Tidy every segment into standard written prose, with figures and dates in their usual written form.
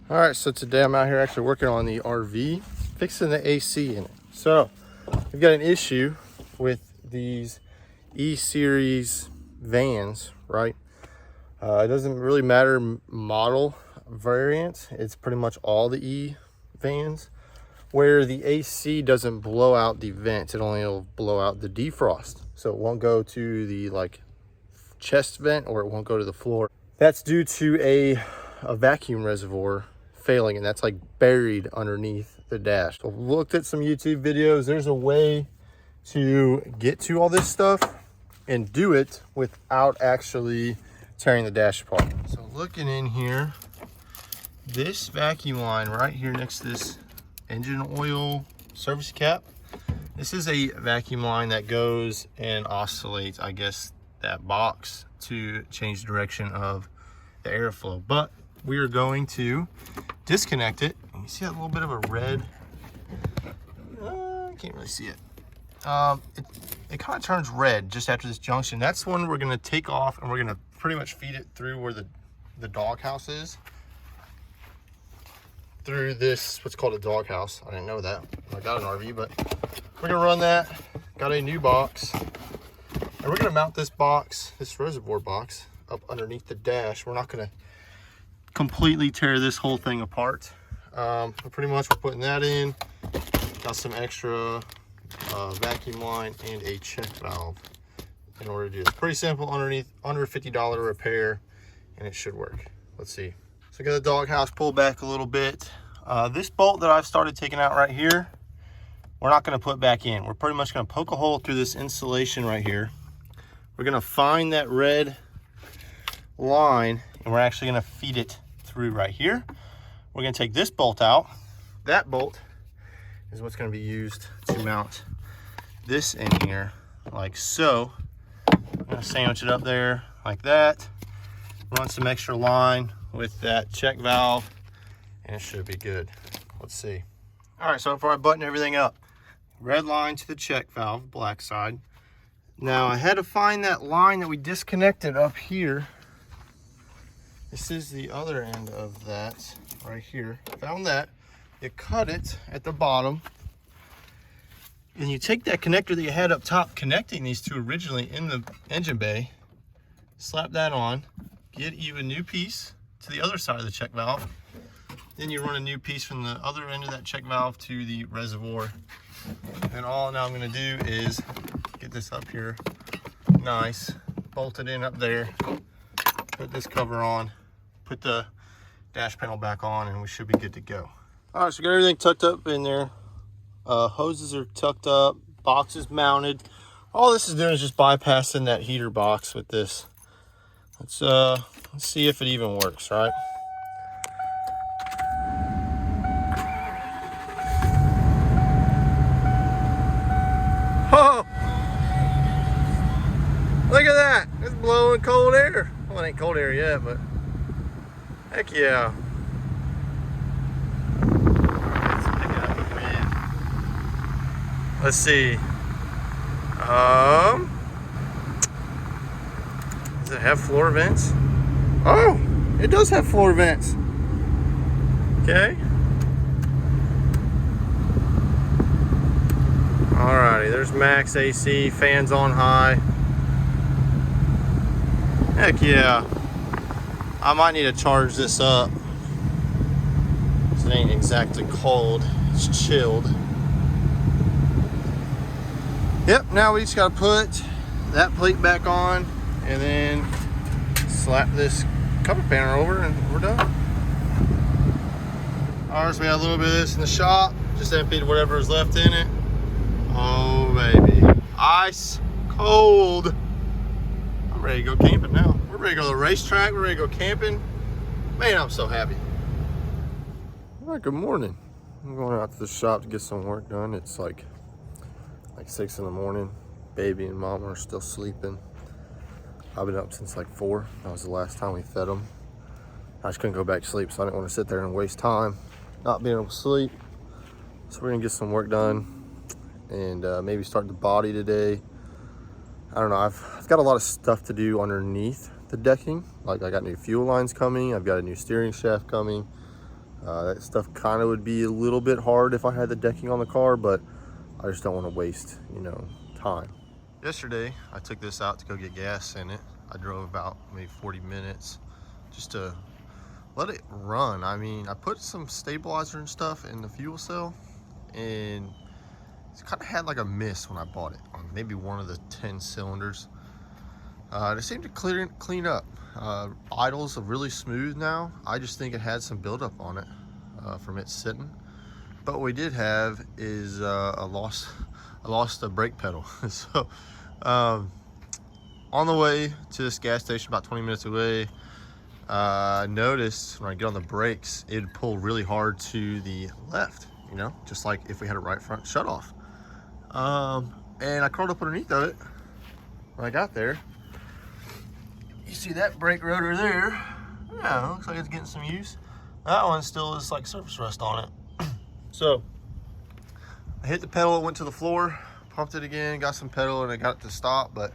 All right, so today I'm out here actually working on the RV, fixing the AC in it. So we've got an issue with these E-Series vans, right? It doesn't really matter model variant. It's pretty much all the E vans where the AC doesn't blow out the vents. It only will blow out the defrost. So it won't go to the like chest vent, or it won't go to the floor. That's due to a vacuum reservoir failing, and that's like buried underneath the dash. So looked at some YouTube videos. There's a way to get to all this stuff and do it without actually tearing the dash apart. So looking in here, this vacuum line right here next to this engine oil service cap, this is a vacuum line that goes and oscillates, I guess, that box to change the direction of the airflow. But we are going to disconnect it. You see that little bit of a red, I can't really see it. It kind of turns red just after this junction. That's one we're going to take off, and we're going to pretty much feed it through where the doghouse is, through this, what's called a doghouse. I didn't know that. I got an RV, but we're going to run that. Got a new box, and we're going to mount this box, this reservoir box, up underneath the dash. We're not going to completely tear this whole thing apart. But pretty much we're putting that in. Got some extra vacuum line and a check valve in order to do this. Pretty simple, under $50 repair, and it should work. Let's see. So I got the doghouse pulled back a little bit. This bolt that I've started taking out right here, we're not going to put back in. We're pretty much going to poke a hole through this insulation right here. We're going to find that red line, and we're actually going to feed it through right here. We're going to take this bolt out. That bolt is what's going to be used to mount this in here, like so. I'm going to sandwich it up there like that, run some extra line with that check valve, and it should be good. Let's see. All right, so before I button everything up, red line to the check valve, black side. Now I had to find that line that we disconnected up here. This is the other end of that right here. Found that. You cut it at the bottom, and you take that connector that you had up top connecting these two originally in the engine bay, slap that on, get you a new piece to the other side of the check valve. Then you run a new piece from the other end of that check valve to the reservoir. And all now I'm going to do is get this up here nice, bolt it in up there, put this cover on, put the dash panel back on, and we should be good to go. All right, so got everything tucked up in there. Hoses are tucked up, box is mounted. All this is doing is just bypassing that heater box with this. Let's see if it even works, right? Oh! Look at that! It's blowing cold air. Well, it ain't cold air yet, but heck yeah. Let's see. Does it have floor vents? Oh, it does have floor vents. Okay. Alrighty, there's max AC, fans on high. Heck yeah. I might need to charge this up. It ain't exactly cold, it's chilled. Yep, now we just gotta put that plate back on and then slap this cover panel over, and we're done. All right, so we got a little bit of this in the shop, just emptied whatever is left in it. Oh baby, ice cold. I'm ready to go camping now. We're ready to go to the racetrack, we're ready to go camping. Man, I'm so happy. All right, good morning. I'm going out to the shop to get some work done. It's like 6 in the morning. Baby and mom are still sleeping. I've been up since like 4. That was the last time we fed them. I just couldn't go back to sleep, so I didn't want to sit there and waste time not being able to sleep. So we're gonna get some work done and maybe start the body today. I don't know, I've got a lot of stuff to do underneath the decking. Like I got new fuel lines coming, I've got a new steering shaft coming. That stuff kind of would be a little bit hard if I had the decking on the car, but I just don't want to waste, you know, time. Yesterday, I took this out to go get gas in it. I drove about maybe 40 minutes just to let it run. I mean, I put some stabilizer and stuff in the fuel cell, and it kind of had like a miss when I bought it on maybe one of the 10 cylinders. It seemed to clean up. Idles are really smooth now. I just think it had some buildup on it from it sitting. But what we did have is I lost a brake pedal. So on the way to this gas station, about 20 minutes away, I noticed when I get on the brakes, it'd pull really hard to the left, you know, just like if we had a right front shut off. And I crawled up underneath of it when I got there. You see that brake rotor there? Yeah, looks like it's getting some use. That one still is like surface rust on it. So I hit the pedal, it went to the floor, pumped it again, got some pedal, and I got it to stop. But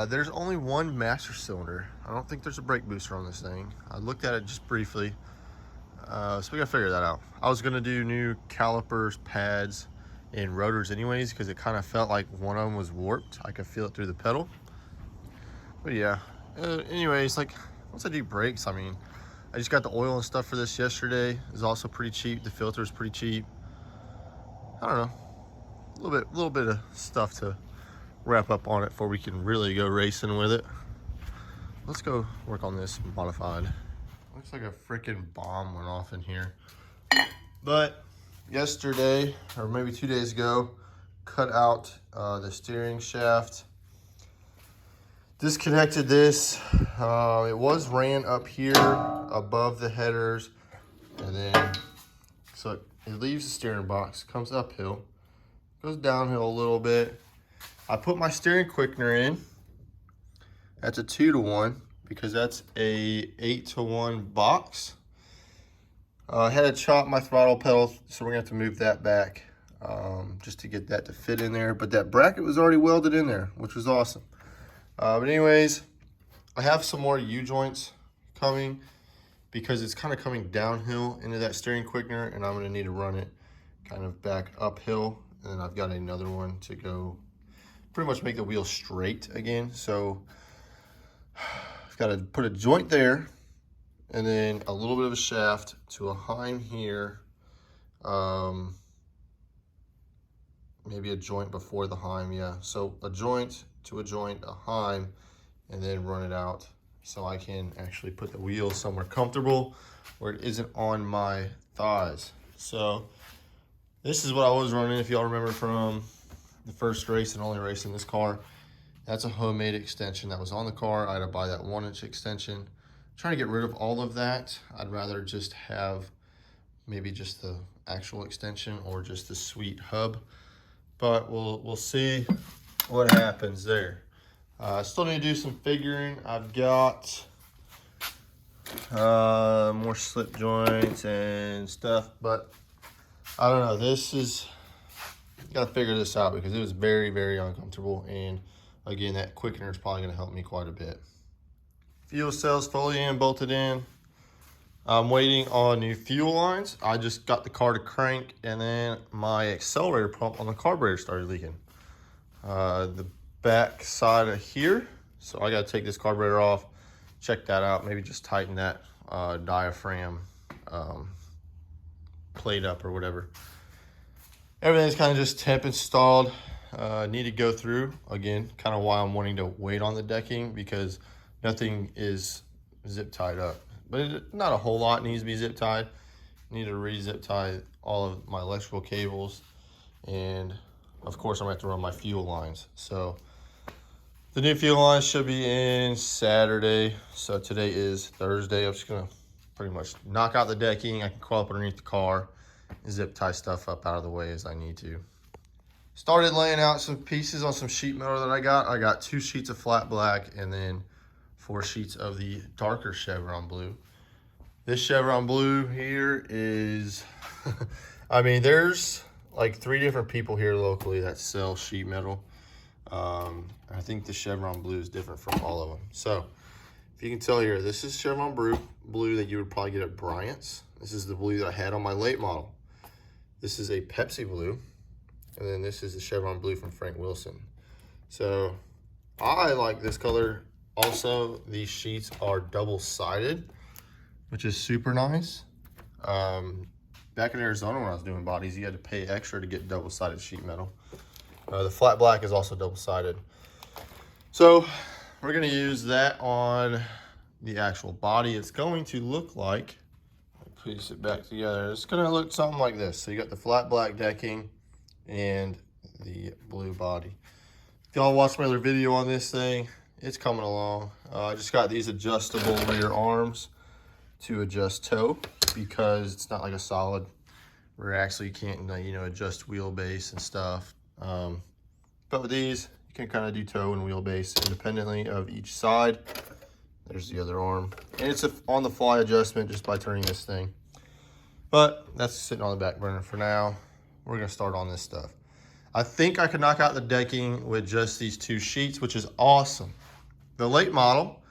there's only one master cylinder. I don't think there's a brake booster on this thing. I looked at it just briefly. So we gotta figure that out. I was gonna do new calipers, pads, and rotors anyways, because it kind of felt like one of them was warped. I could feel it through the pedal. But yeah, anyways, like once I do brakes, I mean, I just got the oil and stuff for this yesterday. It's also pretty cheap. The filter is pretty cheap. I don't know, a little bit of stuff to wrap up on it before we can really go racing with it. Let's go work on this modified. Looks like a freaking bomb went off in here. But yesterday, or maybe 2 days ago, cut out the steering shaft. Disconnected this. It was ran up here above the headers, and then so it leaves the steering box, comes uphill, goes downhill a little bit. I put my steering quickener in. That's a 2-to-1 because that's a 8-to-1 box. I had to chop my throttle pedal, so we're gonna have to move that back just to get that to fit in there. But that bracket was already welded in there, which was awesome. But anyways, I have some more U-joints coming because it's kind of coming downhill into that steering quickener, and I'm gonna need to run it kind of back uphill. And then I've got another one to go pretty much make the wheel straight again. So I've got to put a joint there, and then a little bit of a shaft to a heim here. Maybe a joint before the heim, yeah. So a joint to a joint, a heim, and then run it out so I can actually put the wheel somewhere comfortable where it isn't on my thighs. So this is what I was running, if y'all remember from the first race and only race in this car. That's a homemade extension that was on the car. I had to buy that 1-inch extension. I'm trying to get rid of all of that. I'd rather just have maybe just the actual extension or just the sweet hub. But we'll see what happens there. Still need to do some figuring. I've got more slip joints and stuff, but I don't know. This is, got to figure this out because it was very, very uncomfortable. And again, that quickener is probably going to help me quite a bit. Fuel cells fully in, bolted in. I'm waiting on new fuel lines. I just got the car to crank, and then my accelerator pump on the carburetor started leaking. The back side of here. So I got to take this carburetor off, check that out, maybe just tighten that diaphragm plate up or whatever. Everything's kind of just temp installed. Need to go through again, kind of why I'm wanting to wait on the decking, because nothing is zip tied up. But not a whole lot needs to be zip tied. Need to re-zip tie all of my electrical cables, and of course I'm gonna have to run my fuel lines. So the new fuel lines should be in Saturday. So today is Thursday. I'm just gonna pretty much knock out the decking. I can crawl up underneath the car and zip tie stuff up out of the way as I need to. Started laying out some pieces on some sheet metal that I got. I got 2 sheets of flat black and then 4 sheets of the darker chevron blue. This chevron blue here is, I mean, there's like 3 different people here locally that sell sheet metal. I think the chevron blue is different from all of them. So if you can tell here, this is chevron blue that you would probably get at Bryant's. This is the blue that I had on my late model. This is a Pepsi blue, and then this is the Chevron blue from Frank Wilson. So I like this color. Also, these sheets are double-sided, which is super nice. Back in Arizona when I was doing bodies, you had to pay extra to get double-sided sheet metal. The flat black is also double-sided. So we're gonna use that on the actual body. It's going to look like, piece it back together, it's gonna look something like this. So you got the flat black decking and the blue body. If y'all watched my other video on this thing, it's coming along. I just got these adjustable rear arms to adjust toe, because it's not like a solid where actually you can't, you know, adjust wheelbase and stuff. But with these, you can kind of do toe and wheelbase independently of each side. There's the other arm. And it's a on the fly adjustment just by turning this thing. But that's sitting on the back burner for now. We're gonna start on this stuff. I think I could knock out the decking with just these two sheets, which is awesome. The late model,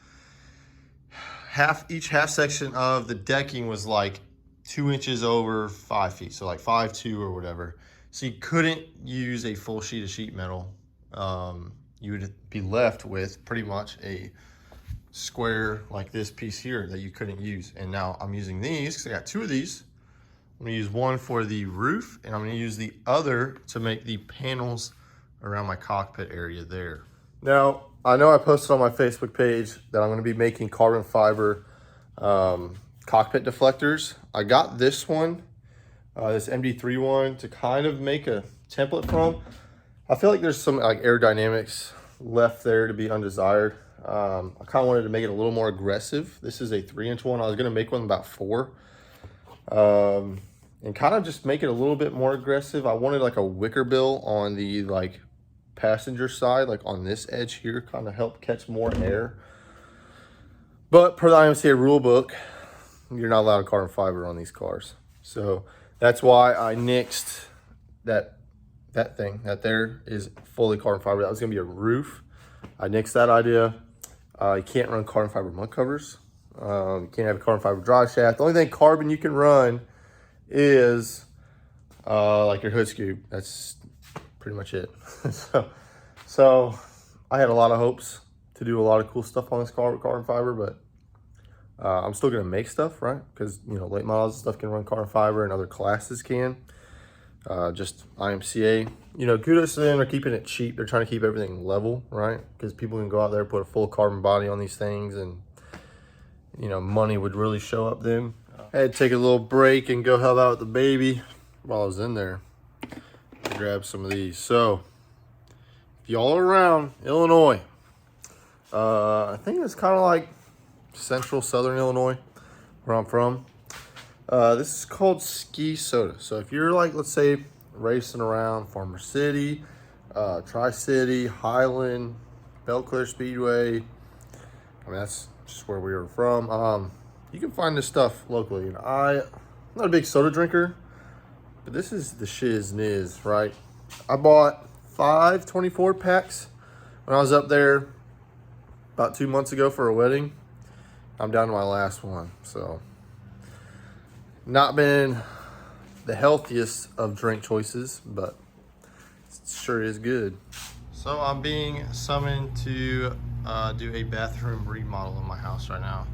each half section of the decking was like 2 inches over 5 feet, so like 5'2" or whatever. So you couldn't use a full sheet of sheet metal. You would be left with pretty much a square like this piece here that you couldn't use. And now I'm using these because I got 2 of these. I'm gonna use one for the roof, and I'm gonna use the other to make the panels around my cockpit area there. Now, I know I posted on my Facebook page that I'm gonna be making carbon fiber cockpit deflectors. I got this one, this MD3 one, to kind of make a template from. I feel like there's some like aerodynamics left there to be undesired. I kind of wanted to make it a little more aggressive. This is a 3-inch one. I was gonna make one about 4. And kind of just make it a little bit more aggressive. I wanted like a wicker bill on the like passenger side, like on this edge here, kind of help catch more air. But per the IMCA rule book, you're not allowed carbon fiber on these cars. So that's why I nixed that thing. That there is fully carbon fiber. That was gonna be a roof. I nixed that idea. You can't run carbon fiber mud covers. You can't have a carbon fiber drive shaft. The only thing carbon you can run is like your hood scoop. That's pretty much it. so I had a lot of hopes to do a lot of cool stuff on this car with carbon fiber, but I'm still gonna make stuff, right? Because, you know, late models and stuff can run carbon fiber and other classes can. Just IMCA, you know, kudos to them. They're keeping it cheap. They're trying to keep everything level, right? Because people can go out there, put a full carbon body on these things, and, you know, money would really show up then. I had to take a little break and go help out with the baby while I was in there to grab some of these. So if y'all are around Illinois, I think it's kind of like central southern Illinois where I'm from. This is called Ski Soda. So if you're like, let's say, racing around Farmer City, Tri-City, Highland, Belle Claire Speedway, I mean, that's just where we were from. You can find this stuff locally. And I'm not a big soda drinker, but this is the shiz niz, right? I bought 5 24 packs when I was up there about 2 months ago for a wedding. I'm down to my last one. So not been the healthiest of drink choices, but it sure is good. So I'm being summoned to do a bathroom remodel in my house right now.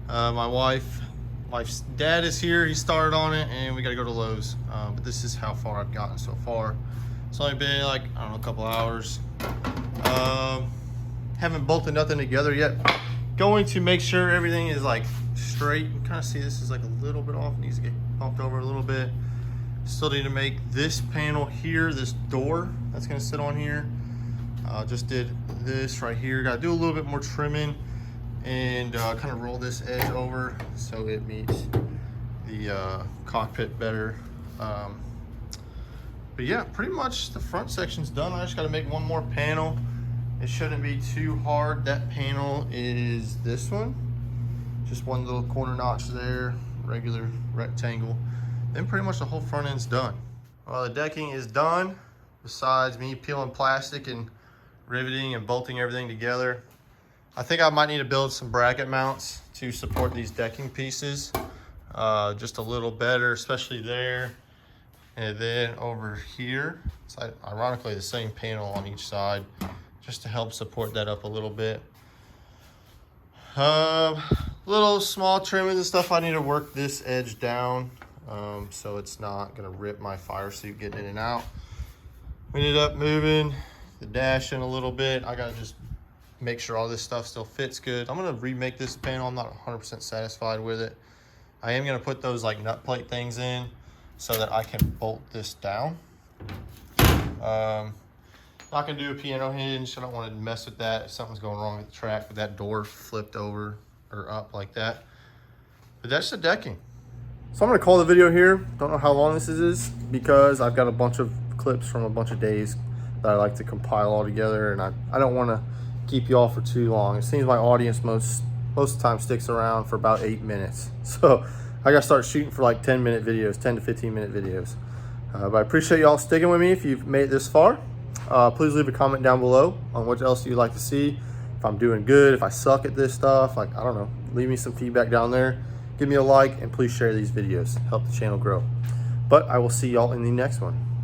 My wife's dad is here. He started on it, and we got to go to Lowe's. But this is how far I've gotten so far. It's only been like, I don't know, a couple hours. Haven't bolted nothing together yet. Going to make sure everything is like straight. You can kind of see this is like a little bit off. It needs to get bumped over a little bit. Still need to make this panel here, this door that's going to sit on here. Just did this right here. Got to do a little bit more trimming and kind of roll this edge over so it meets the cockpit better. But yeah, pretty much the front section's done. I just got to make one more panel. It shouldn't be too hard. That panel is this one. Just one little corner notch there, regular rectangle. Then pretty much the whole front end's done. Well, the decking is done. Besides me peeling plastic and riveting and bolting everything together, I think I might need to build some bracket mounts to support these decking pieces. just a little better, especially there. And then over here, it's ironically the same panel on each side, just to help support that up a little bit. Little small trimmings and stuff. I need to work this edge down so it's not gonna rip my fire suit getting in and out. We ended up moving the dash in a little bit. I gotta just make sure all this stuff still fits good. I'm gonna remake this panel. I'm not 100% satisfied with it. I am gonna put those like nut plate things in so that I can bolt this down. Not gonna do a piano hinge. I don't want to mess with that if something's going wrong with the track, with that door flipped over or up like that. But that's the decking. So I'm gonna call the video here. Don't know how long this is because I've got a bunch of clips from a bunch of days that I like to compile all together, and I don't want to keep you all for too long. It seems my audience most of the time sticks around for about 8 minutes. So I gotta start shooting for like 10-minute videos, 10 to 15-minute videos. But I appreciate y'all sticking with me if you've made it this far. Please leave a comment down below on what else you'd like to see. If I'm doing good, if I suck at this stuff, like, I don't know, leave me some feedback down there. Give me a like, and please share these videos. Help the channel grow. But I will see y'all in the next one.